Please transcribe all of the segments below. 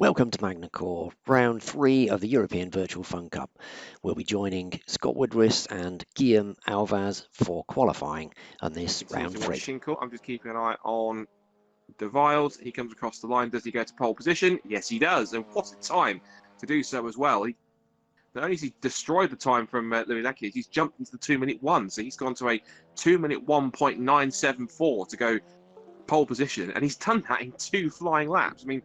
Welcome to Mangy Cours, round 3 of the European Virtual Funcup. We'll be joining Scott Woodwiss and Guillaume Alvarez for qualifying on this round 3. Shinko. I'm just keeping an eye on De Viles. He comes across the line. Does he go to pole position? Yes, he does. And what a time to do so as well. Not only has he destroyed the time from Louis Lecky, he's jumped into the 2-minute 1. So he's gone to a 2-minute 1.974 to go pole position. And he's done that in 2 flying laps. I mean,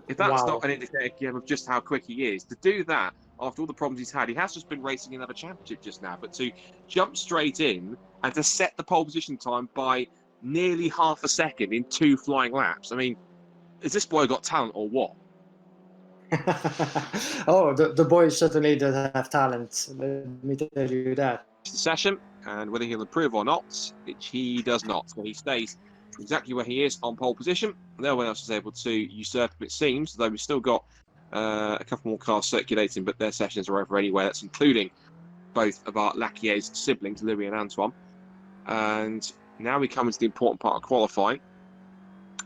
if that's not an indicator of just how quick he is, to do that after all the problems he's had, he has just been racing another championship just now, but to jump straight in and to set the pole position time by nearly half a second in 2 flying laps. I mean, has this boy got talent or what? Oh, the boy certainly does have talent. Let me tell you that. It's the session, and whether he'll improve or not, which he does not. So he stays exactly where he is on pole position. No one else is able to usurp him, it seems, though we've still got a couple more cars circulating, but their sessions are over anyway. That's including both of our Lacquier's siblings, Louis and Antoine. And now we come into the important part of qualifying,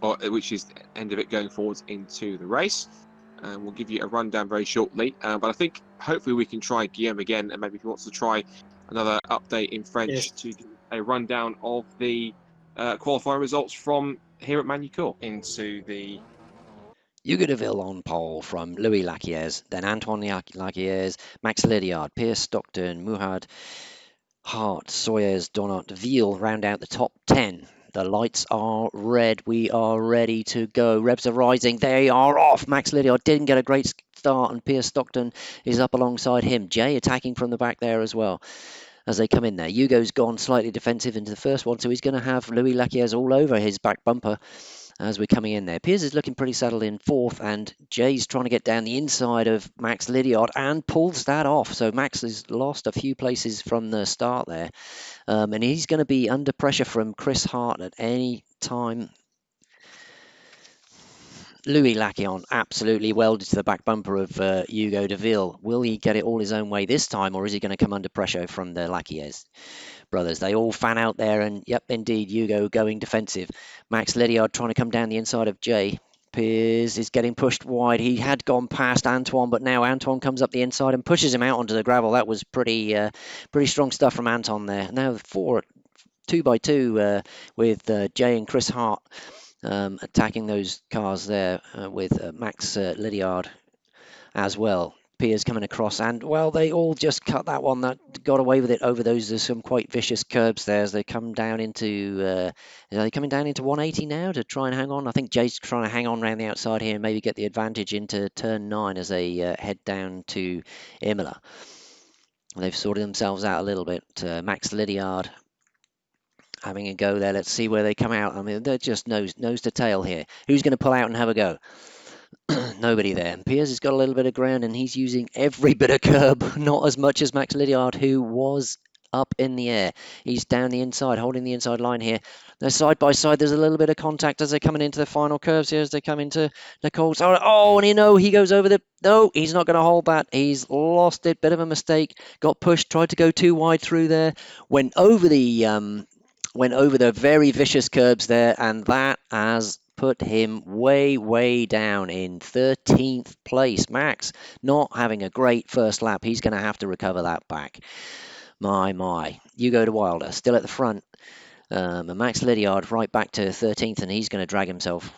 which is the end of it going forwards into the race. And we'll give you a rundown very shortly. But I think hopefully we can try Guillaume again, and maybe if he wants to try another update in French to give a rundown of the qualifying results from here at Mangy Cours into the Hugo de Ville on pole from Louis Lacquiers, then Antoine Lacquiers, Max Lydiard, Pierce Stockton, Muhad, Hart, Sawyers, Donat, Ville round out the top 10. The lights are red. We are ready to go. Revs are rising. They are off. Max Lydiard didn't get a great start, and Pierce Stockton is up alongside him. Jay attacking from the back there as well as they come in there. Hugo's gone slightly defensive into the first one, so he's going to have Louis Lacquiers all over his back bumper as we're coming in there. Piers is looking pretty settled in 4th, and Jay's trying to get down the inside of Max Lydiard and pulls that off. So Max has lost a few places from the start there, and he's going to be under pressure from Chris Hart at any time. Louis Lacquion absolutely welded to the back bumper of Hugo de Ville. Will he get it all his own way this time, or is he going to come under pressure from the Lacquiers brothers? They all fan out there, and yep, indeed, Hugo going defensive. Max Lydiard trying to come down the inside of Jay. Piers is getting pushed wide. He had gone past Antoine, but now Antoine comes up the inside and pushes him out onto the gravel. That was pretty strong stuff from Anton there. Now 2x2 with Jay and Chris Hart attacking those cars there with Max Lydiard as well. Piers coming across, and well, they all just cut that one. That got away with it over those. There's some quite vicious curbs there as they come down into. Are they coming down into 180 now to try and hang on? I think Jay's trying to hang on around the outside here and maybe get the advantage into turn 9 as they head down to Imola. They've sorted themselves out a little bit. Max Lydiard having a go there. Let's see where they come out. I mean, they're just nose to tail here. Who's going to pull out and have a go? Nobody there. And Piers has got a little bit of ground, and he's using every bit of curb, not as much as Max Lydiard, who was up in the air. He's down the inside, holding the inside line here. They're side by side. There's a little bit of contact as they're coming into the final curves here, as they come into Nicole's. Oh, and you know, he goes over the... No, he's not going to hold that. He's lost it. Bit of a mistake. Got pushed, tried to go too wide through there. Went over the very vicious curbs there, and that has put him way down in 13th place. Max not having a great first lap. He's going to have to recover that back. My. Hugo de Wilder still at the front. And Max Lydiard right back to 13th, and he's going to drag himself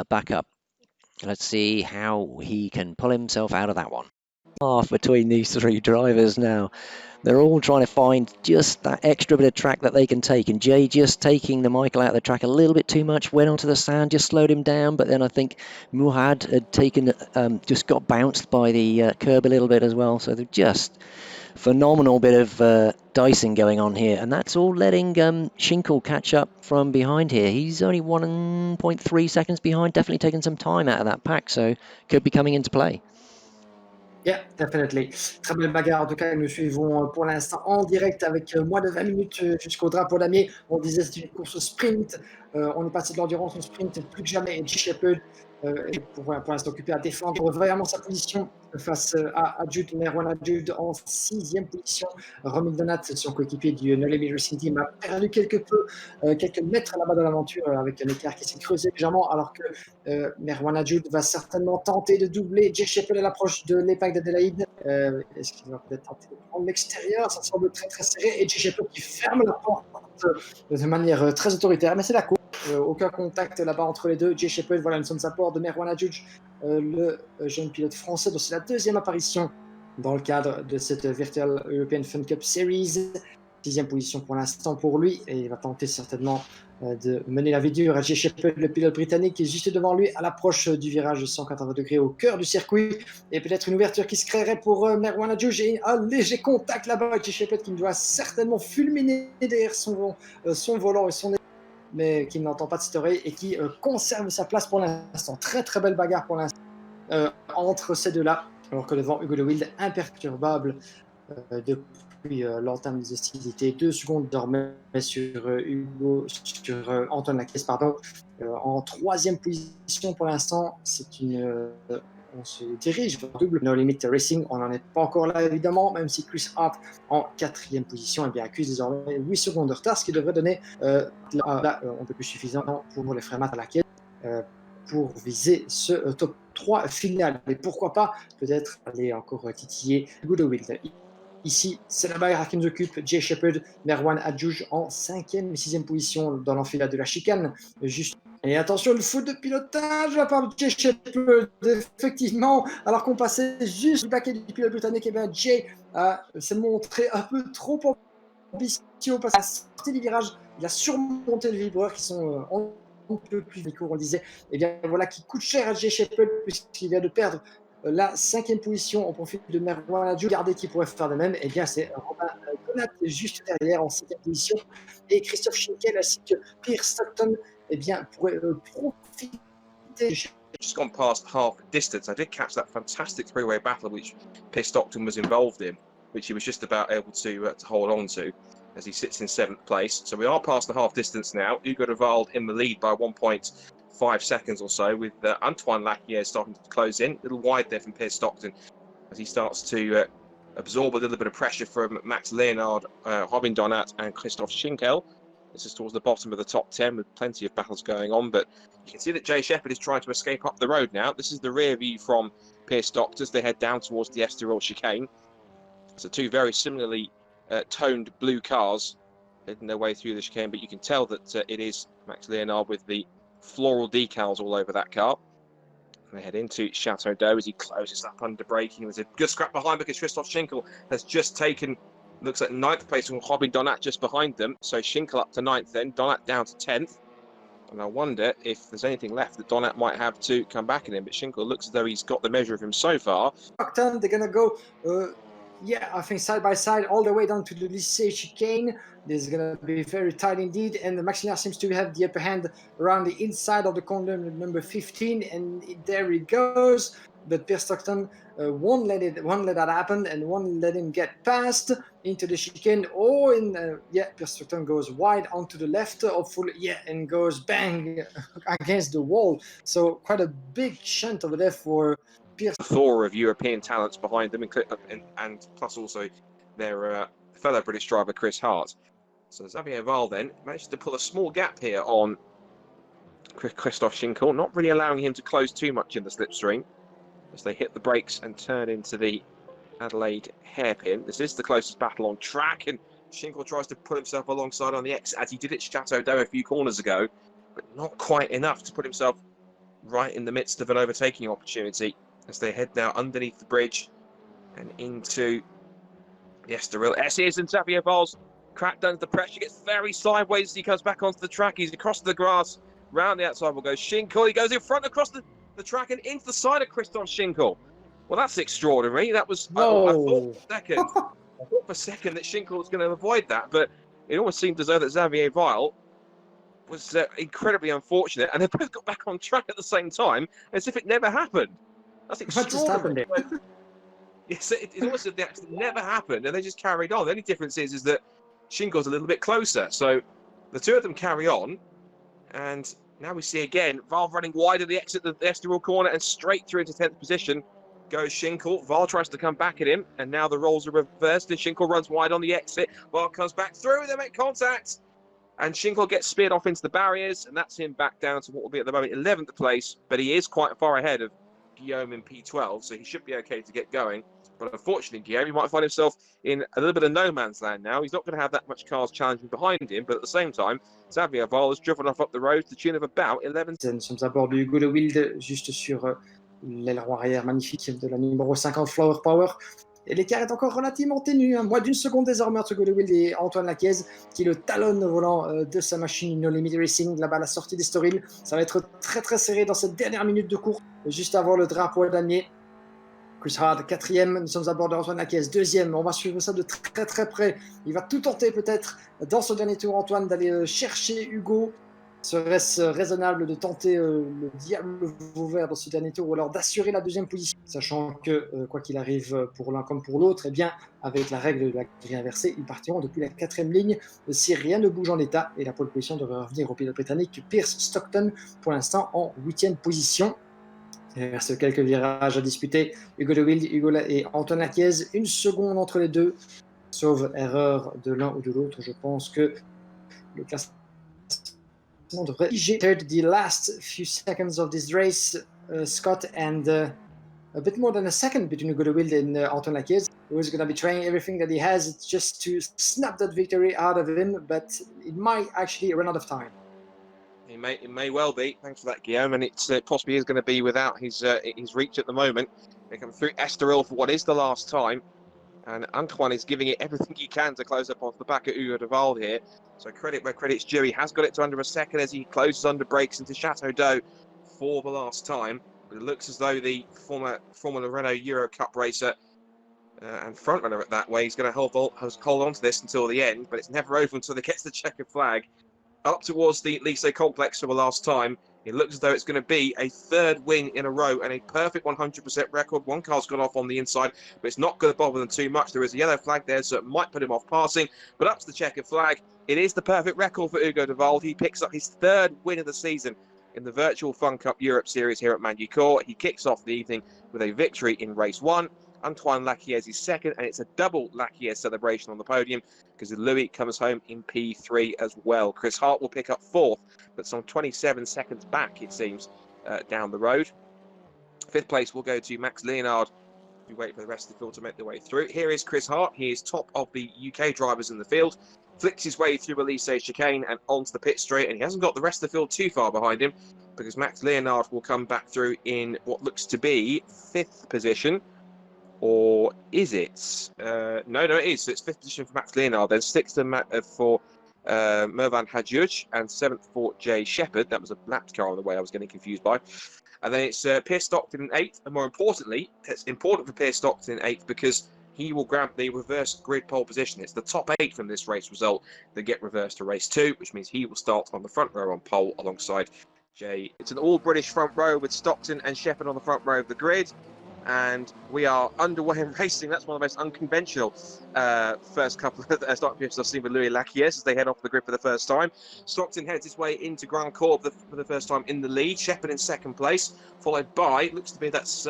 back up. Let's see how he can pull himself out of that one. Half between these 3 drivers now. They're all trying to find just that extra bit of track that they can take. And Jay just taking the Michael out of the track a little bit too much, went onto the sand, just slowed him down. But then I think Muhad had taken, just got bounced by the curb a little bit as well. So they're just phenomenal bit of dicing going on here. And that's all letting Schinkel catch up from behind here. He's only 1.3 seconds behind, definitely taking some time out of that pack. So could be coming into play. Yeah, definitely. Très belle bagarre. En tout cas, nous suivons pour l'instant en direct avec moins de 20 minutes jusqu'au drapeau damier. On disait c'est une course sprint. On est passé de l'endurance au sprint plus que jamais. G. Shepherd pour l'instant occupé à défendre vraiment sa position face à Adjud, Merwan Adjud en 6e position. Romain Donat, son coéquipier du Nolemi Racing Team, a perdu quelques mètres là-bas dans l'aventure avec un écart qui s'est creusé légèrement, alors que Merwan Adjud va certainement tenter de doubler Jay Sheppel à l'approche de l'épingle d'Adélaïde. Est-ce qu'il va peut-être tenter de prendre l'extérieur? Ça semble très très serré et Jay Sheppel qui ferme la porte de manière très autoritaire, mais c'est la course. Aucun contact là-bas entre les deux. Jay Sheppel, voilà une sonde support de Merwan Adjudge, le jeune pilote français, dont c'est la deuxième apparition dans le cadre de cette Virtual European Funcup Series. 6e position pour l'instant pour lui, et il va tenter certainement de mener la vie dure à Jay Sheppel, le pilote britannique, qui est juste devant lui à l'approche du virage de 180 degrés au cœur du circuit, et peut-être une ouverture qui se créerait pour Merwan Adjudge, et un léger contact là-bas avec Jay Sheppel qui doit certainement fulminer derrière son volant et son mais qui n'entend pas de cette oreille et qui conserve sa place pour l'instant. Très très belle bagarre pour l'instant entre ces deux-là, alors que devant Hugo de Wilde, imperturbable depuis l'entame des hostilités. 2 secondes dormaient sur Antoine Lacaisse, pardon. En 3e position pour l'instant, on se dirige vers double No Limit Racing. On n'en est pas encore là, évidemment, même si Chris Hart, en 4e position, accuse désormais 8 secondes de retard, ce qui devrait donner un peu plus suffisant pour les frères Matt à la caisse pour viser ce top 3 final. Et pourquoi pas, peut-être aller encore titiller Hugo de Wilde. Ici, c'est la bagarre qui nous occupe. Jay Sheppel, Merwan Adjudge en 5e et 6e position dans l'enfilade de la chicane. Et attention, le faute de pilotage de la part de Jay Sheppel, effectivement, alors qu'on passait juste du paquet du pilote britannique, et bien Jay s'est montré un peu trop ambitieux parce qu'à la sortie du virage, il a surmonté les vibreurs qui sont un peu plus courts, on disait. Et bien voilà qui coûte cher à Jay Sheppel, puisqu'il vient de perdre la 5e position au profit de Merwan Adjudge. Regardez qui pourrait faire de même. Et bien c'est Romain Donat juste derrière en 7e position, et Christophe Schinkel ainsi que Pierre Stockton pourrait profiter. Just gone past half distance. I did catch that fantastic three-way battle which Pierre Stockton was involved in, which he was just about able to hold on to as he sits in 7th place. So we are past the half distance now. Hugo de Wilde in the lead by 1.5 seconds or so, with Antoine Lacaille starting to close in. A little wide there from Pierre Stockton as he starts to absorb a little bit of pressure from Max Leonard, Robin Donat and Christophe Schinkel. This is towards the bottom of the top 10 with plenty of battles going on, but you can see that Jay Sheppel is trying to escape up the road now. This is the rear view from Pierre Stockton as they head down towards the Estoril chicane. So 2 very similarly toned blue cars heading their way through the chicane, but you can tell that it is Max Leonard with the floral decals all over that car. They head into Chateau d'Eau as he closes up under braking. There's a good scrap behind because Christophe Schinkel has just taken, looks like 9th place from Robin Donat just behind them. So Schinkel up to 9th then, Donat down to 10th. And I wonder if there's anything left that Donat might have to come back in him. But Schinkel looks as though he's got the measure of him so far. They're going to go, I think side by side all the way down to the Lycée chicane. This is going to be very tight indeed. And Max Leonard seems to have the upper hand around the inside of the corner number 15. And there he goes. But Pierre Stockton won't let that happen and won't let him get past into the chicane. Pierre Stockton goes wide onto the left, hopefully, and goes bang against the wall. So quite a big shunt over there for Pierre. Thor of European talents behind them, and plus also their fellow British driver Chris Hart. So Xavier Val then managed to pull a small gap here on Christophe Schinkel, not really allowing him to close too much in the slipstream as they hit the brakes and turn into the Adelaide hairpin. This is the closest battle on track, and Schinkel tries to put himself alongside on the exit as he did at Chateau d'Eau a few corners ago, but not quite enough to put himself right in the midst of an overtaking opportunity as they head now underneath the bridge and into the Estoril. Essiers and Xavier Val's cracked under the pressure, gets very sideways as he comes back onto the track. He's across the grass, round the outside will go Schinkel. He goes in front across the track and into the side of Christophe Schinkel. Well, that's extraordinary. That was, I thought for a second that Schinkel was going to avoid that, but it almost seemed as though that Xavier Val was incredibly unfortunate, and they both got back on track at the same time, as if it never happened. That's extraordinary. What just happened? Yes, it almost the accident never happened, and they just carried on. The only difference is that Schinkel's a little bit closer, so the two of them carry on, and Now we see again, Val running wide of the exit of the Estoril corner and straight through into 10th position. Goes Schinkel. Val tries to come back at him, and now the roles are reversed, and Schinkel runs wide on the exit. Val comes back through, they make contact, and Schinkel gets speared off into the barriers, and that's him back down to what will be at the moment 11th place, but he is quite far ahead of Guillaume in P12, so he should be okay to get going. But unfortunately, Guillaume, he might find himself in a little bit of no man's land now. He's not going to have that much cars challenging behind him, but at the same time, Xavier Val has driven off up the road to the tune of about 11. Nous sommes à bord de Hugo de Wilde, juste sur l'aileron arrière magnifique de la numéro 50 Flower Power. Et l'écart est encore relativement ténu, moins d'une seconde désormais entre Hugo de Wilde et Antoine Laquiez, qui le talonne au volant de sa machine No Limit Racing, là-bas à la sortie d'Estoril. Ça va être très très serré dans cette dernière minute de course, juste avant le drapeau damier. Chris Hart, 4e, nous sommes à bord de Antoine Laquiez, 2e, on va suivre ça de très très près. Il va tout tenter peut-être dans ce dernier tour, Antoine, d'aller chercher Hugo. Serait-ce raisonnable de tenter le diable vauvert dans ce dernier tour, ou alors d'assurer la 2e position, sachant que quoi qu'il arrive pour l'un comme pour l'autre, eh bien, avec la règle de la grille inversée, ils partiront depuis la 4e ligne si rien ne bouge en l'état, et la pole position devrait revenir au pilote britannique Pierce Stockton, pour l'instant en 8e position. Il reste quelques virages à disputer. Hugo de Wilde, Hugo et Antoine Laquiez, 1 seconde entre les deux, sauf erreur de l'un ou de l'autre. Je pense que le classement devrait the last few seconds of this race, Scott, and a bit more than a second between Hugo de Wilde and Antoine Laquiez, who is going to be trying everything that he has just to snap that victory out of him, but it might actually run out of time. It may well be. Thanks for that, Guillaume. And it possibly is going to be without his reach at the moment. They come through Estoril for what is the last time. And Antoine is giving it everything he can to close up off the back of Hugo de Wilde here. So credit where credit's due. He has got it to under a second as he closes under brakes into Chateau d'Eau for the last time. But it looks as though the former Renault Euro Cup racer and front runner at that way, he's going to hold on to this until the end. But it's never over until they get to the checkered flag. Up towards the Lycée Complex for the last time. It looks as though it's going to be a 3rd win in a row and a perfect 100% record. One car's gone off on the inside, but it's not going to bother them too much. There is a yellow flag there, so it might put him off passing. But up to the checkered flag, it is the perfect record for Hugo de Wilde. He picks up his 3rd win of the season in the Virtual Funcup Europe Series here at Mangy Cours. He kicks off the evening with a victory in race 1. Antoine Laquiez is 2nd, and it's a double Laquiez celebration on the podium because Louis comes home in P3 as well. Chris Hart will pick up 4th, but some 27 seconds back, it seems, down the road. 5th place will go to Max Leonard. We wait for the rest of the field to make their way through. Here is Chris Hart. He is top of the UK drivers in the field. Flicks his way through Elysee chicane and onto the pit straight, and he hasn't got the rest of the field too far behind him because Max Leonard will come back through in what looks to be 5th position. Or is it? No, it is. So it's 5th position for Max Leonard, then 6th for Mervan Hadjuj, and 7th for Jay Shepherd. That was a lapped car on the way I was getting confused by. And then it's Pierce Stockton in 8th, and more importantly, it's important for Pierce Stockton in 8th because he will grab the reverse grid pole position. It's the top 8 from this race result that get reversed to race 2, which means he will start on the front row on pole alongside Jay. It's an all-British front row with Stockton and Shepherd on the front row of the grid. And we are underway in racing. That's one of the most unconventional first couple of starting positions I've seen with Louis Laquiez as they head off the grid for the first time. Stockton heads his way into Grand Cours for the first time in the lead. Shepherd in 2nd place, followed by, looks to be that's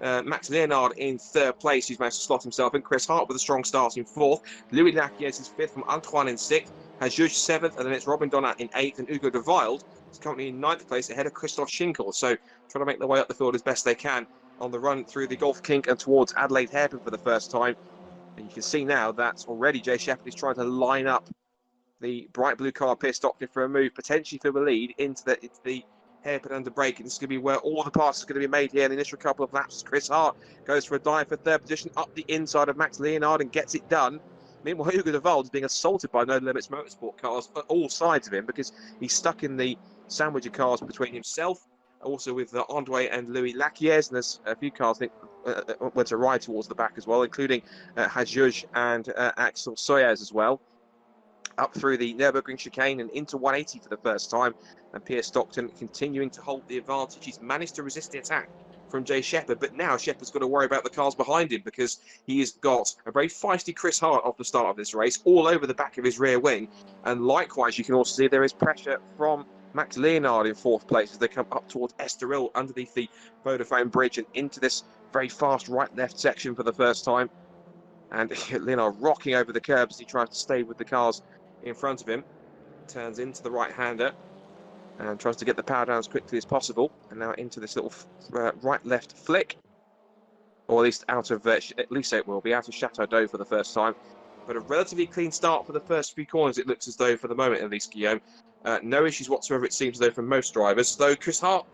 Max Leonard in 3rd place, who's managed to slot himself in. Chris Hart with a strong start in 4th. Louis Laquiez is 5th from Antoine in 6th. Hadjuj 7th, and then it's Robin Donat in 8th, and Hugo de Wilde is currently in 9th place ahead of Christophe Schinkel. So trying to make their way up the field as best they can on the run through the Golf Kink and towards Adelaide Hairpin for the first time. And you can see now that already Jay Shepherd is trying to line up the bright blue car Pierce Stockton for a move, potentially for the lead into the hairpin under brake. And this is going to be where all the passes are going to be made here in the initial couple of laps. Chris Hart goes for a dive for 3rd position up the inside of Max Leonard and gets it done. Meanwhile, Hugo de Wilde is being assaulted by No Limits Motorsport cars at all sides of him because he's stuck in the sandwich of cars between himself, also with Andre and Louis Laquiez, and there's a few cars I think went to ride towards the back as well, including Hadjuj and Axel Soyez as well. Up through the Nürburgring chicane and into 180 for the first time, and Pierce Stockton continuing to hold the advantage. He's managed to resist the attack from Jay Shepherd, but now Shepherd's got to worry about the cars behind him because he has got a very feisty Chris Hart off the start of this race all over the back of his rear wing, and likewise you can also see there is pressure from Max Leonard in 4th place as they come up towards Estoril underneath the Vodafone Bridge and into this very fast right-left section for the first time. And Leonard rocking over the curbs as he tries to stay with the cars in front of him. Turns into the right-hander and tries to get the power down as quickly as possible. And now into this little right-left flick. Or at least out of, at least it will be out of Chateau d'Eau for the first time. But a relatively clean start for the first few corners, it looks as though, for the moment at least, Guillaume. No issues whatsoever, it seems, though, from most drivers. Though Chris Hart,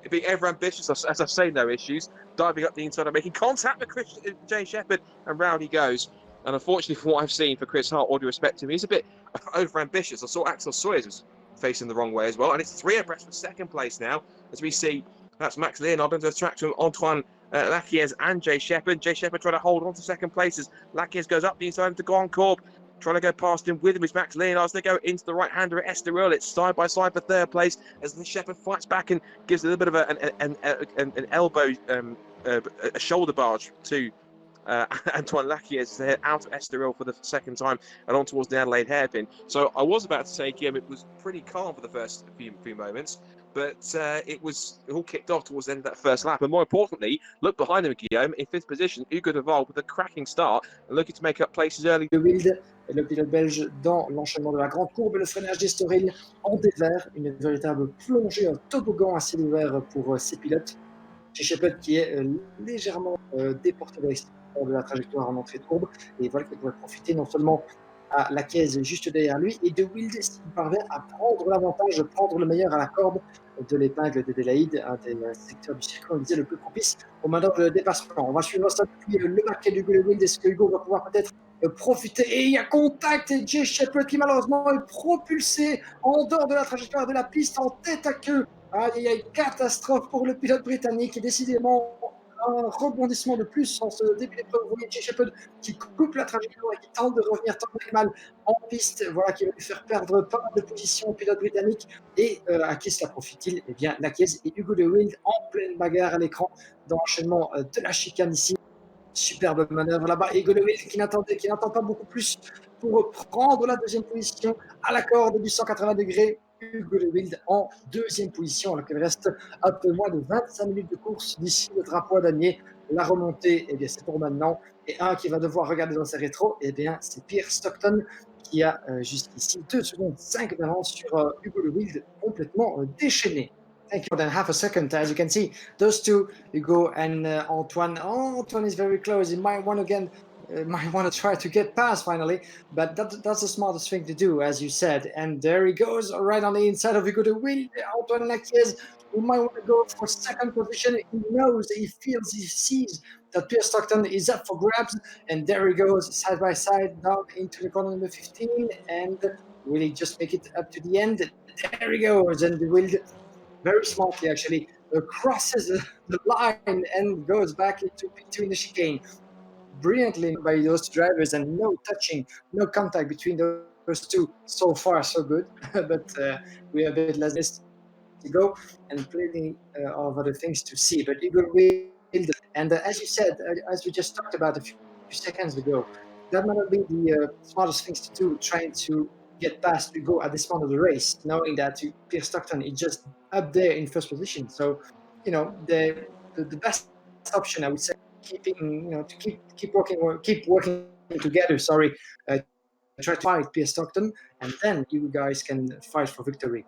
being ever ambitious, as I say, no issues, diving up the inside and making contact with Jay Shepherd, and round he goes. And unfortunately, from what I've seen for Chris Hart, all due respect to him, he's a bit over ambitious. I saw Axel Sawyers was facing the wrong way as well, and it's 3 abreast for 2nd place now, as we see that's Max Leonard under the track to Antoine Laquiez and Jay Shepherd. Jay Shepherd trying to hold on to 2nd place as Laquiez goes up the inside into Grand Corps. Trying to go past him with him is Max Leonard. As they go into the right-hander at Estoril, it's side by side for 3rd place as Shepherd fights back and gives a little bit of an elbow, a shoulder barge to Antoine Laquiez there out of Estoril for the 2nd time and on towards the Adelaide hairpin. So I was about to say, Guillaume, it was pretty calm for the first few moments, but it all kicked off towards the end of that first lap. And more importantly, look behind him, Guillaume, in 5th position, Hugo Deval with a cracking start and looking to make up places early. Le pilote belge dans l'enchaînement de la grande courbe, le freinage d'Estoril en dévers, une véritable plongée, un toboggan à ciel ouvert pour ces pilotes. Chez Shepherd qui est légèrement déporté vers l'extérieur de la trajectoire en entrée de courbe, et voilà qu'il pourrait profiter non seulement à la caisse juste derrière lui, et de Wild s'il parvient à prendre l'avantage, prendre le meilleur à la corde de l'épingle de Delaïde, un des secteurs du circuit, on disait, le plus propice au manœuvre de dépassement. On va suivre ça depuis le marqué d'Hugo Le Wild. Est-ce que Hugo va pouvoir peut-être profiter? Et il y a contact, et Jay Shepherd qui malheureusement est propulsé en dehors de la trajectoire de la piste en tête à queue. Il y a une catastrophe pour le pilote britannique et décidément un rebondissement de plus en ce début d'épreuve. Vous voyez Jay Shepherd qui coupe la trajectoire et qui tente de revenir tant bien que mal en piste. Voilà, qui va lui faire perdre pas mal de positions au pilote britannique. Et à qui cela profite-t-il? Eh bien, Laquiez et Hugo De Wild en pleine bagarre à l'écran dans l'enchaînement de la chicane ici. Superbe manœuvre là-bas. Et Hugo De Wild qui n'attend pas beaucoup plus pour prendre la 2e position à la corde du 180 degrés. Hugo De Wild en 2e position, alors qu'il reste un peu moins de 25 minutes de course d'ici le drapeau à damier. La remontée, eh bien, c'est pour maintenant. Et un qui va devoir regarder dans ses rétros, eh bien, c'est Pierre Stockton qui a jusqu'ici 2 secondes 5 d'avance sur Hugo De Wild, complètement déchaîné. Thank you. More than half a second, as you can see, those two, Hugo and Antoine. Oh, Antoine is very close. He might want to try to get past finally, but that's the smartest thing to do, as you said. And there he goes, right on the inside of Hugo De Wild. Antoine Laquiez, who might want to go for 2nd position. He knows, he feels, he sees that Pierre Stockton is up for grabs. And there he goes, side by side, down into the corner number 15. And will he just make it up to the end? There he goes, and De Wild, very smartly actually, crosses the line and goes back into between the chicane. Brilliantly by those drivers, and no touching, no contact between those two. So far, so good. But we have a bit less to go and plenty of other things to see. But Hugo Wild, and as you said, as we just talked about a few seconds ago, that might not be the smartest things to do, trying to get past Hugo at this point of the race, knowing that Pierre Stockton is just up there in 1st position. So, you know, the best option, I would say, to keep working together. Try to fight Pierre Stockton, and then you guys can fight for victory.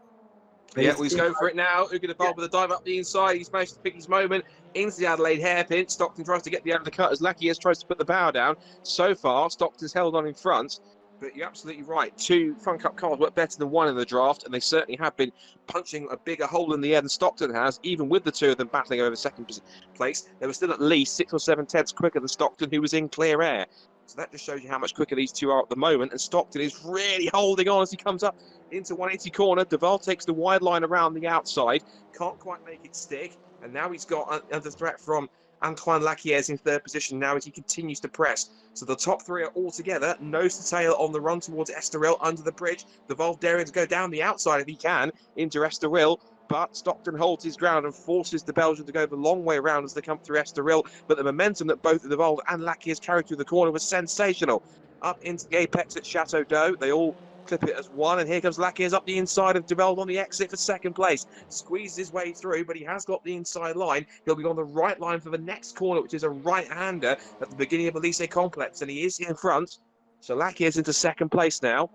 But yeah, he's going for it now. Hugo Deval with a dive up the inside. He's managed to pick his moment into the Adelaide hairpin. Stockton tries to get the undercut as Laquiez tries to put the power down. So far, Stockton's held on in front. But you're absolutely right. 2 Funcup cars work better than 1 in the draft, and they certainly have been punching a bigger hole in the air than Stockton has, even with the 2 of them battling over 2nd place. They were still at least 6 or 7 tenths quicker than Stockton, who was in clear air. So that just shows you how much quicker these 2 are at the moment, and Stockton is really holding on as he comes up into 180 corner. Deval takes the wide line around the outside, can't quite make it stick, and now he's got under threat from Antoine Laquiez in 3rd position now as he continues to press. So the top 3 are all together, nose to tail on the run towards Estoril under the bridge. Deval daring to go down the outside if he can into Estoril, but Stockton holds his ground and forces the Belgian to go the long way around as they come through Estoril. But the momentum that both Deval and Laquiez carried through the corner was sensational. Up into the apex at Chateau d'Eau, they all clip it as one, and here comes Lakiers up the inside of Duval on the exit for second place. Squeezes his way through, but he has got the inside line. He'll be on the right line for the next corner, which is a right-hander at the beginning of Elysee Complex, and he is in front. So Lakiers into second place now.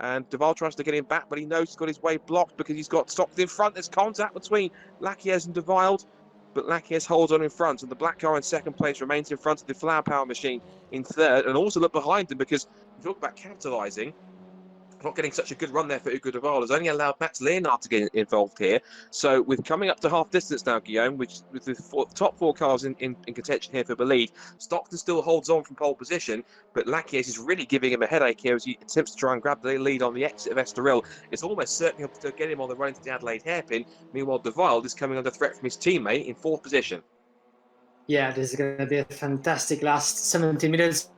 And Duval tries to get him back, but he knows he's got his way blocked because he's got stopped in front. There's contact between Lakiers and Duval, but Lakiers holds on in front, and the black car in second place remains in front of the Flower Power machine in third. And also look behind him, because we talk about capitalising. Not getting such a good run there for Hugo Duval has only allowed Max Leonard to get involved here. So with coming up to half distance now, Guillaume, with the top four cars in contention here for the lead, Stockton still holds on from pole position, but Lakiers is really giving him a headache here as he attempts to try and grab the lead on the exit of Estoril. It's almost certain to get him on the run into the Adelaide hairpin. Meanwhile, Duval is coming under threat from his teammate in fourth position. Yeah, this is going to be a fantastic last 70 minutes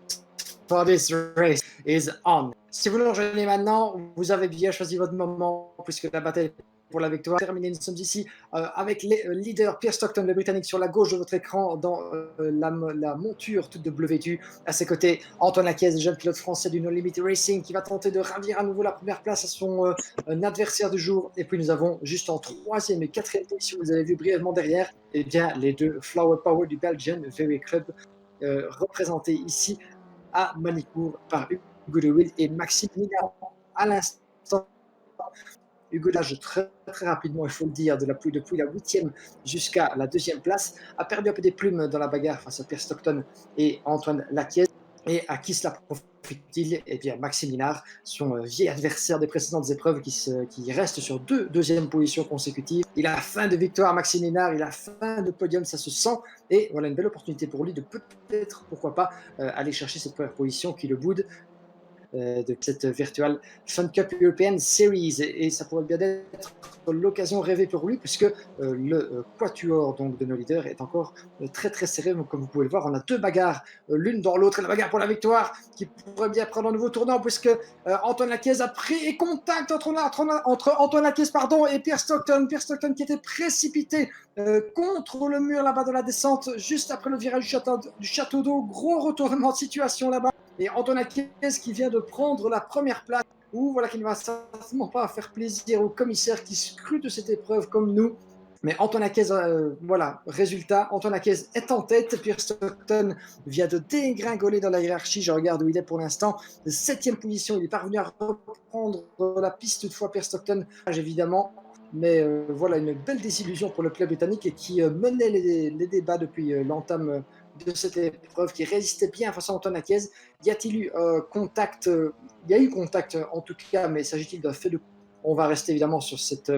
for this race is on. Si vous nous rejoignez maintenant, vous avez bien choisi votre moment puisque la bataille pour la victoire est terminée. Nous sommes ici avec les leaders Pierre Stockton, le Britannique, sur la gauche de votre écran dans la monture toute de bleu vêtu. À ses côtés, Antoine Lakiers, le jeune pilote français du No Limit Racing qui va tenter de ravir à nouveau la première place à son adversaire du jour. Et puis nous avons juste en troisième et quatrième position, vous avez vu brièvement derrière, eh bien, les deux Flower Power du Belgian Very Club représentés ici à Mangy Cours par Hugo de Wild et Maxime Minard à l'instant. Hugo nage très rapidement, il faut le dire, depuis la 8e jusqu'à la 2e place, a perdu un peu des plumes dans la bagarre face à Pierre Stockton et Antoine Lakiers. Et à qui cela profite-t-il? Eh bien, Maxime Minard, son vieil adversaire des précédentes épreuves, qui reste sur deux deuxièmes positions consécutives. Il a faim de victoire, Maxime Minard, il a faim de podium, ça se sent. Et voilà une belle opportunité pour lui de peut-être, pourquoi pas, aller chercher cette première position qui le boude de cette Virtual Funcup European Series, et ça pourrait bien être l'occasion rêvée pour lui puisque le quatuor donc de nos leaders est encore très serré. Donc, comme vous pouvez le voir, on a deux bagarres l'une dans l'autre, et la bagarre pour la victoire qui pourrait bien prendre un nouveau tournant puisque Antoine Lakiers a pris contact entre Antoine Lakiers et Pierre Stockton qui était précipité contre le mur là-bas de la descente juste après le virage du château d'eau. Gros retournement de situation là-bas. Et Antoine Lakiers qui vient de prendre la première place, ou voilà, qui ne va certainement pas faire plaisir aux commissaires qui scrutent de cette épreuve comme nous. Mais Antoine Lakiers, voilà, résultat, Antoine Lakiers est en tête. Pierre Stockton vient de dégringoler dans la hiérarchie. Je regarde où il est pour l'instant. 7e position, il est parvenu à reprendre la piste toutefois, Pierre Stockton, évidemment. Mais voilà, une belle désillusion pour le club britannique et qui menait les débats depuis l'entame de cette épreuve, qui résistait bien face à Antoine Lakiers. Y a-t-il eu contact? Il y a eu contact en tout cas, mais s'agit-il d'un fait de... On va rester évidemment sur cette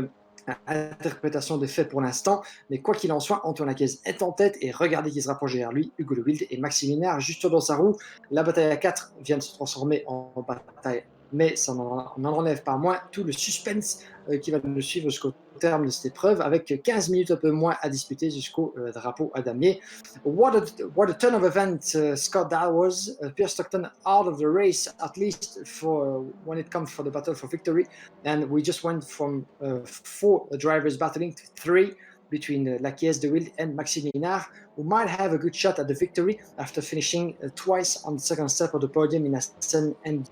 interprétation des faits pour l'instant, mais quoi qu'il en soit, Antoine Lakiers est en tête et regardez qui se rapproche derrière lui, Hugo de Wild et Maxime Minard juste dans sa roue. La bataille à 4 vient de se transformer en bataille, mais ça n'en enlève pas moins tout le suspense qui va nous suivre jusqu'au terme de cette épreuve, avec 15 minutes un peu moins à disputer jusqu'au drapeau à damier. What a turn of events, Scott, that was. Pierre Stockton out of the race, at least for when it comes for the battle for victory, and we just went from 4 drivers battling to 3 between Lakiers, De Wild and Maxime Minard, who might have a good shot at the victory after finishing twice on the second step of the podium in Assen and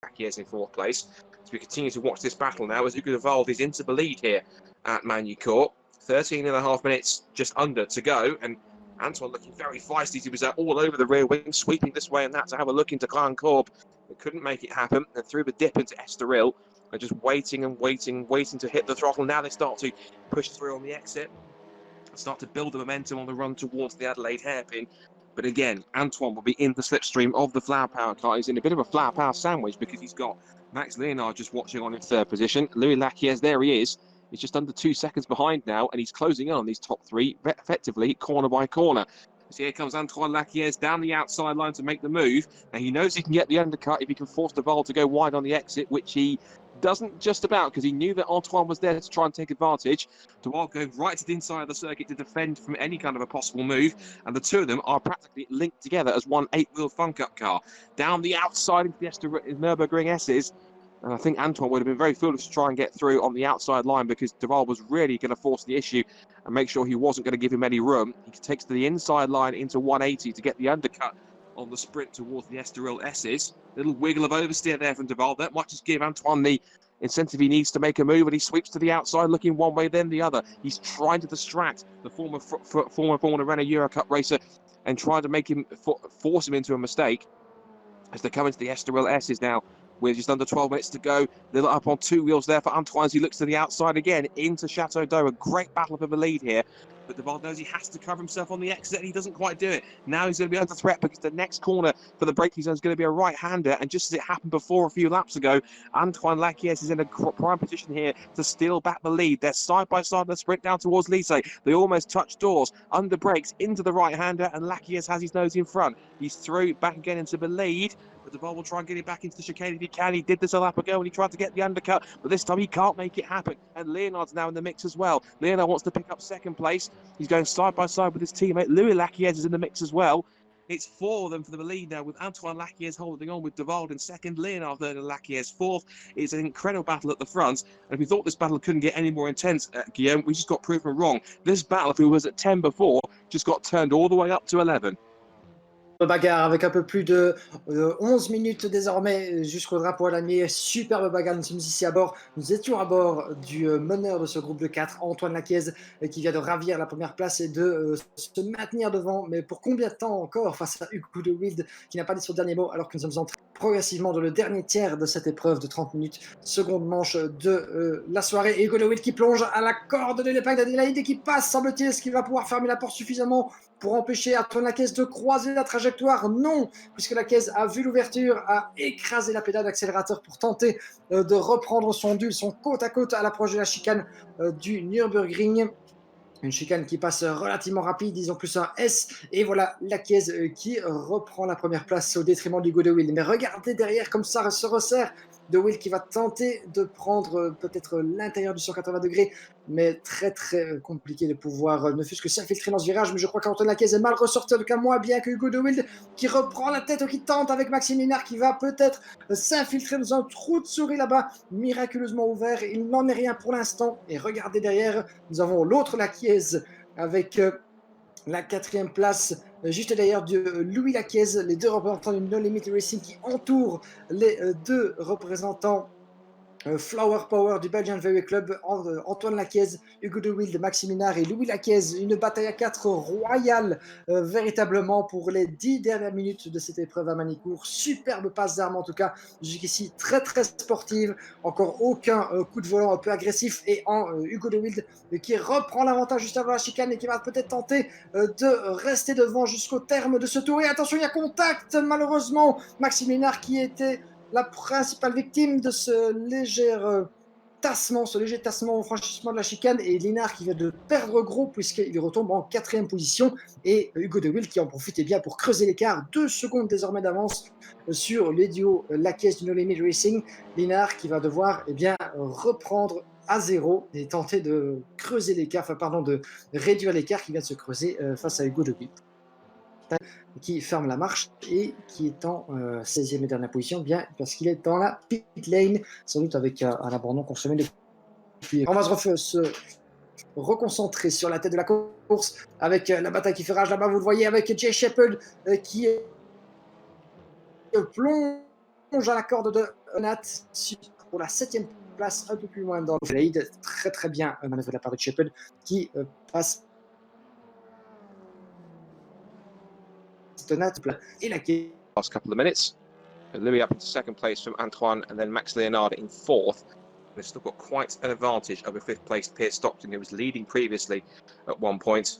Lakiers in fourth place. As we continue to watch this battle now, as Hugo Duval is into the lead here at Mangy Cours. 13.5 minutes just under to go, and Antoine looking very feisty. He was all over the rear wing, sweeping this way and that to have a look into Glencorp, but couldn't make it happen, and through the dip into Estoril, and just waiting to hit the throttle. Now they start to push through on the exit, start to build the momentum on the run towards the Adelaide hairpin. But again, Antoine will be in the slipstream of the Flower Power car. He's in a bit of a Flower Power sandwich because he's got Max Leonard just watching on in third position. Louis Lakiers, there he is. He's just under 2 seconds behind now, and he's closing in on these top three, effectively corner by corner. So here comes Antoine Lakiers down the outside line to make the move. And he knows he can get the undercut if he can force Duval to go wide on the exit, which he doesn't just about, because he knew that Antoine was there to try and take advantage. Duval going right to the inside of the circuit to defend from any kind of a possible move, and the two of them are practically linked together as one 8-wheel Funcup car. Down the outside into the Nürburgring S's, and I think Antoine would have been very foolish to try and get through on the outside line because Duval was really going to force the issue and make sure he wasn't going to give him any room. He takes to the inside line into 180 to get the undercut on the sprint towards the Estoril S's. Little wiggle of oversteer there from De Waal. That might just give Antoine the incentive he needs to make a move, and he sweeps to the outside, looking one way then the other. He's trying to distract the former Formula Renault Euro Cup racer and trying to make him force him into a mistake as they come into the Estoril S's now. With just under 12 minutes to go, they're up on two wheels there for Antoine as he looks to the outside again into Chateau d'Eau. A great battle for the lead here, but De Waal knows he has to cover himself on the exit, and he doesn't quite do it. Now he's going to be under threat because the next corner for the braking zone is going to be a right-hander, and just as it happened before a few laps ago, Antoine Laquies is in a prime position here to steal back the lead. They're side by side in the sprint down towards Lycée. They almost touch doors, under brakes into the right-hander, and Laquies has his nose in front. He's through back again into the lead. But De Waal will try and get it back into the chicane if he can. He did this a lap ago when he tried to get the undercut, but this time he can't make it happen. And Leonard's now in the mix as well. Leonard wants to pick up second place. He's going side by side with his teammate. Louis Laquies is in the mix as well. It's four of them for the lead now, with Antoine Laquies holding on with De Waal in second, Leonard third, and Laquies fourth. It's an incredible battle at the front. And if we thought this battle couldn't get any more intense, Guillaume, we just got proven wrong. This battle, if it was at 10 before, just got turned all the way up to 11. Bagarre avec un peu plus de 11 minutes désormais jusqu'au drapeau à damier. Superbe bagarre, nous sommes ici à bord. Nous étions à bord du meneur de ce groupe de 4, Antoine Laquies, qui vient de ravir la première place et de se maintenir devant. Mais pour combien de temps encore face à Hugo de Wilde qui n'a pas dit son dernier mot, alors que nous sommes entrés progressivement dans le dernier tiers de cette épreuve de 30 minutes. Seconde manche de la soirée. Et Hugo de Wilde qui plonge à la corde de l'épingle d'Adélaïde et qui passe, semble-t-il. Est-ce qu'il va pouvoir fermer la porte suffisamment pour empêcher Antoine Laquies de croiser la trajectoire? Non, puisque Laquies a vu l'ouverture, a écrasé la pédale d'accélérateur pour tenter de reprendre son duel, son côte à côte à l'approche de la chicane du Nürburgring. Une chicane qui passe relativement rapide, disons plus un S. Et voilà Laquies qui reprend la première place au détriment d'Hugo de Wilde. Mais regardez derrière comme ça se resserre de Wilde qui va tenter de prendre peut-être l'intérieur du 180 degrés, mais très très compliqué de pouvoir ne fût-ce que s'infiltrer dans ce virage. Mais je crois qu'Antoine Laquies est mal ressorti, en tout cas moins bien que Hugo de Wilde, qui reprend la tête ou qui tente avec Maxime Linard, qui va peut-être s'infiltrer dans un trou de souris là-bas, miraculeusement ouvert. Il n'en est rien pour l'instant. Et regardez derrière, nous avons l'autre Laquies avec la quatrième place, juste derrière de Louis Laquies, les deux représentants du No Limit Racing qui entourent les deux représentants Flower Power du Belgian Very Club, Antoine Laquies, Hugo de Wilde, Maxime Linard et Louis Laquies. Une bataille à 4 royale, véritablement, pour les 10 dernières minutes de cette épreuve à Mangy Cours. Superbe passe d'armes en tout cas, jusqu'ici très très sportive. Encore aucun coup de volant un peu agressif. Et Hugo de Wilde qui reprend l'avantage juste avant la chicane et qui va peut-être tenter de rester devant jusqu'au terme de ce tour. Et attention, il y a contact malheureusement. Maxime Linard qui était la principale victime de ce léger tassement au franchissement de la chicane, et Linard qui vient de perdre gros puisqu'il retombe en 4e position, et Hugo de Wilde qui en profitait bien pour creuser l'écart, 2 secondes désormais d'avance sur les duos Laquies du No Limit Racing. Linard qui va devoir reprendre à zéro et tenter de creuser l'écart, de réduire l'écart qui vient de se creuser face à Hugo de Wilde, qui ferme la marche et qui est en 16e et dernière position, bien parce qu'il est dans la pit lane, sans doute avec un abandon consommé depuis. On va se reconcentrer sur la tête de la course avec la bataille qui fait rage là-bas, vous le voyez, avec Jay Shepherd qui plonge à la corde de Nat pour la 7e place, un peu plus loin dans le lead. Très très bien manœuvré de la part de Shepherd qui passe et la last couple of minutes. Louis up into second place from Antoine, and then Max Leonard in 4th. They've still got quite an advantage over 5th place Piers Stockton, who was leading previously at one point.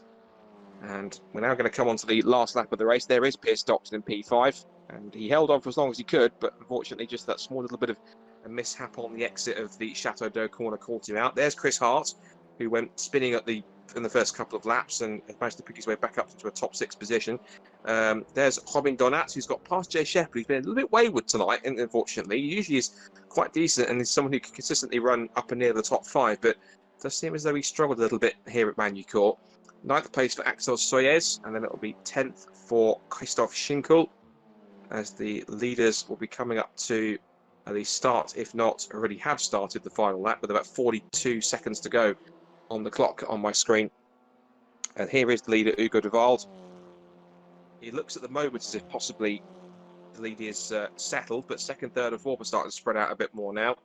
And we're now going to come on to the last lap of the race. There is Piers Stockton in P5, and he held on for as long as he could, but unfortunately just that small little bit of a mishap on the exit of the Chateau d'Eau corner caught him out. There's Chris Hart, who went spinning in the first couple of laps and managed to pick his way back up into a top 6 position. There's Robin Donat, who's got past Jay Shepherd. He's been a little bit wayward tonight, unfortunately. He usually is quite decent and is someone who can consistently run up and near the top 5, but it does seem as though he struggled a little bit here at Mangy Cours. 9th place for Axel Soyez, and then it'll be 10th for Christoph Schinkel, as the leaders will be coming up to the start, if not already have started the final lap, with about 42 seconds to go on the clock on my screen. And here is the leader, Hugo de Waal. It looks at the moment as if possibly the lead is settled, but second, third, and fourth are starting to spread out a bit more now.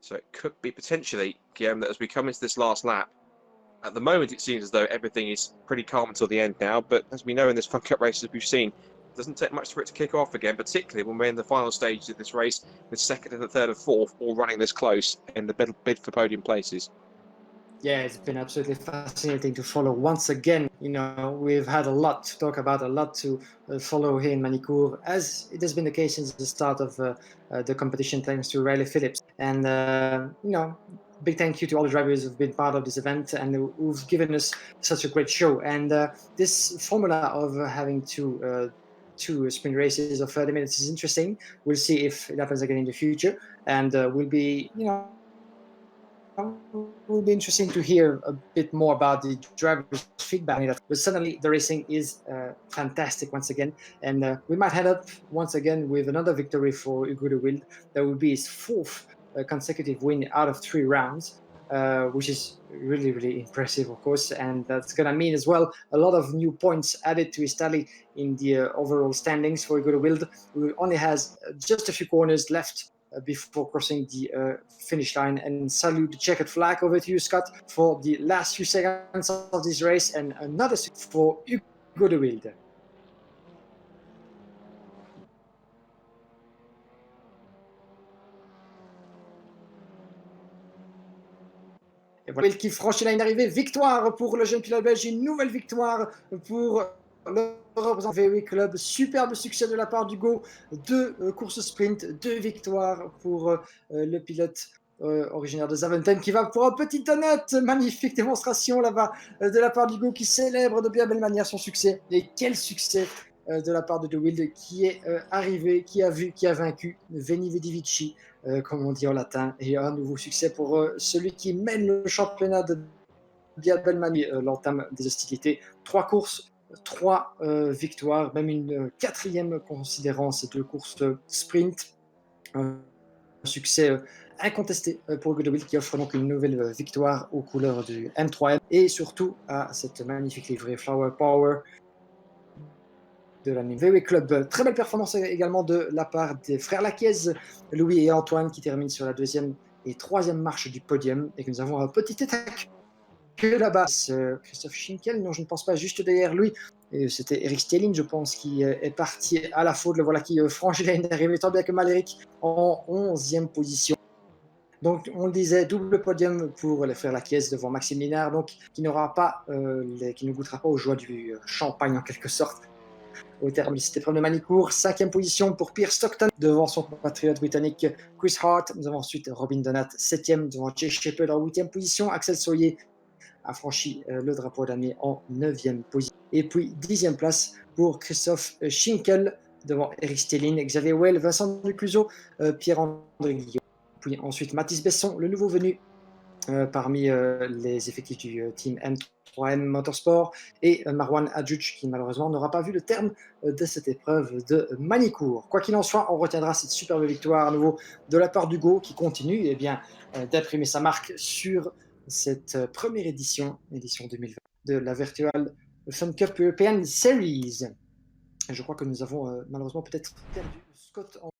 So it could be potentially, Guillaume, that as we come into this last lap, at the moment it seems as though everything is pretty calm until the end now. But as we know in this Fun Cup race, as we've seen, it doesn't take much for it to kick off again, particularly when we're in the final stages of this race with second and third and fourth all running this close in the bid for podium places. Yeah, it's been absolutely fascinating to follow once again. We've had a lot to talk about, a lot to follow here in Mangy Cours, as it has been the case since the start of the competition, thanks to Riley Phillips. And, big thank you to all the drivers who've been part of this event and who've given us such a great show. And this formula of having two sprint races of 30 minutes is interesting. We'll see if it happens again in the future. And will be interesting to hear a bit more about the drivers' feedback. But suddenly the racing is fantastic once again, and we might head up once again with another victory for Hugo de Wilde. That will be his fourth consecutive win out of 3 rounds, which is really, really impressive, of course. And that's going to mean as well a lot of new points added to his tally in the overall standings for Hugo de Wilde, who only has just a few corners left before crossing the finish line. And salute the checkered flag over to you, Scott, for the last few seconds of this race, and another for Hugo de Wilde. Et voilà qui franchit la ligne d'arrivée. Victoire pour le jeune pilote belge, une nouvelle victoire pour le représentant VW Club. Superbe succès de la part d'Hugo. 2 courses sprint, 2 victoires pour le pilote originaire de Zaventem, qui va pour un petit donut. Magnifique démonstration là-bas de la part d'Hugo, qui célèbre de bien belle manière son succès. Et quel succès de la part de De Wilde, qui est arrivé, qui a vaincu Veni Vidi Vici, comme on dit en latin. Et un nouveau succès pour celui qui mène le championnat de bien belle manière, l'entame des hostilités. 3 courses, 3 victoires, même une 4e considérant ces 2 courses sprint. Un succès incontesté pour Hugo de Wilde, qui offre donc une nouvelle victoire aux couleurs du M3M et surtout à cette magnifique livrée Flower Power de la VW Club. Très belle performance également de la part des frères Laquiez, Louis et Antoine, qui terminent sur la 2e et 3e marche du podium, et que nous avons un petit attaque là-bas. Christophe Schinkel, non, je ne pense pas, juste derrière lui. C'était Eric Stelling, je pense, qui est parti à la faute. Le voilà qui franchit la ligne d'arrivée, tant bien que mal Eric, en 11e position. Donc, on le disait, double podium pour les frères Laquiez devant Maxime Minard, donc, qui ne goûtera pas aux joies du champagne en quelque sorte. Au terme de cette épreuve de Mangy Cours, 5e position pour Pierre Stockton devant son compatriote britannique Chris Hart. Nous avons ensuite Robin Donat, 7e devant Jay Shepherd en 8e position. Axel Soyer a franchi le drapeau damier en 9e position. Et puis 10e place pour Christophe Schinkel devant Eric Stelling, Xavier Well, Vincent Ducluseau, Pierre-André Guillaume. Puis ensuite Mathis Besson, le nouveau venu parmi les effectifs du team M3M Motorsport, et Marwan Adjouch, qui malheureusement n'aura pas vu le terme de cette épreuve de Mangy Cours. Quoi qu'il en soit, on retiendra cette superbe victoire à nouveau de la part d'Hugo, qui continue d'imprimer sa marque sur cette première édition 2020 de la Virtual Funcup European Series. Je crois que nous avons malheureusement peut-être perdu Scott en